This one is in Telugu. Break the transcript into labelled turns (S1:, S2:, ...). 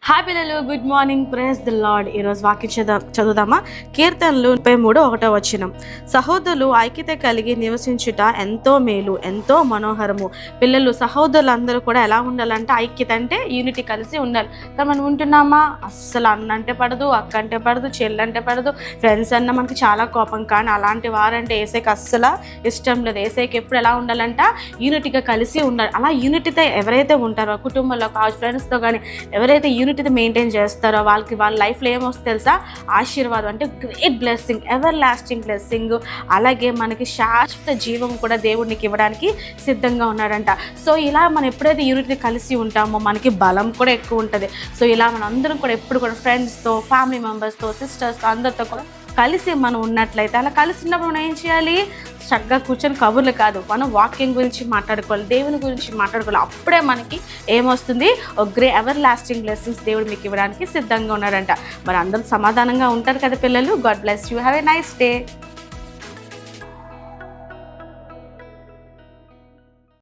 S1: హాయ్ పిల్లలు, good morning. Praise the lord. ఈరోజు వాక్యం చదువుదామా? కీర్తనలు 33:1 సహోదరులు ఐక్యత కలిగి నివసించుట ఎంతో మేలు, ఎంతో మనోహరము. పిల్లలు, సహోదరులందరూ కూడా ఎలా ఉండాలంటే, ఐక్యత అంటే యూనిటీ, కలిసి ఉండాలి. మనం ఉంటున్నామా? అస్సలు అన్న అంటే పడదు, అక్క అంటే పడదు, చెల్లంటే పడదు, ఫ్రెండ్స్ అన్న మనకి చాలా కోపం. కానీ అలాంటి వారంటే ఏసైకి అస్సలు ఇష్టం లేదు. ఏసైకి ఎప్పుడు ఎలా ఉండాలంట? యూనిటీగా కలిసి ఉండాలి. అలా యూనిటీతో ఎవరైతే ఉంటారో, కుటుంబంలో కావచ్చు, ఫ్రెండ్స్తో కానీ ఎవరైతే యూనిటీ మెయింటైన్ చేస్తారో వాళ్ళకి వాళ్ళ లైఫ్లో ఏమొస్తుంది తెలుసా? ఆశీర్వాదం, అంటే great blessing, ever lasting blessing. అలాగే మనకి శాశ్వత జీవం కూడా దేవుడికి ఇవ్వడానికి సిద్ధంగా ఉన్నాడంట. సో ఇలా మనం ఎప్పుడైతే యూనిటీ కలిసి ఉంటామో మనకి బలం కూడా ఎక్కువ ఉంటుంది. సో ఇలా మనం అందరం కూడా ఎప్పుడు కూడా ఫ్రెండ్స్తో, ఫ్యామిలీ మెంబర్స్తో, సిస్టర్స్తో అందరితో కూడా కలిసి మనం ఉన్నట్లయితే, అలా కలిసి ఉన్నప్పుడు మనం ఏం చేయాలి? చక్కగా కూర్చొని కబుర్లు కాదు, మనం వాక్యం గురించి మాట్లాడుకోవాలి, దేవుని గురించి మాట్లాడుకోవాలి. అప్పుడే మనకి ఏమొస్తుంది? ఎవర్ లాస్టింగ్ బ్లెస్సింగ్స్ దేవుడు మీకు ఇవ్వడానికి సిద్ధంగా ఉన్నాడంట. మరి అందరూ సమాధానంగా ఉంటారు కదా పిల్లలు. God bless you. Have a nice day.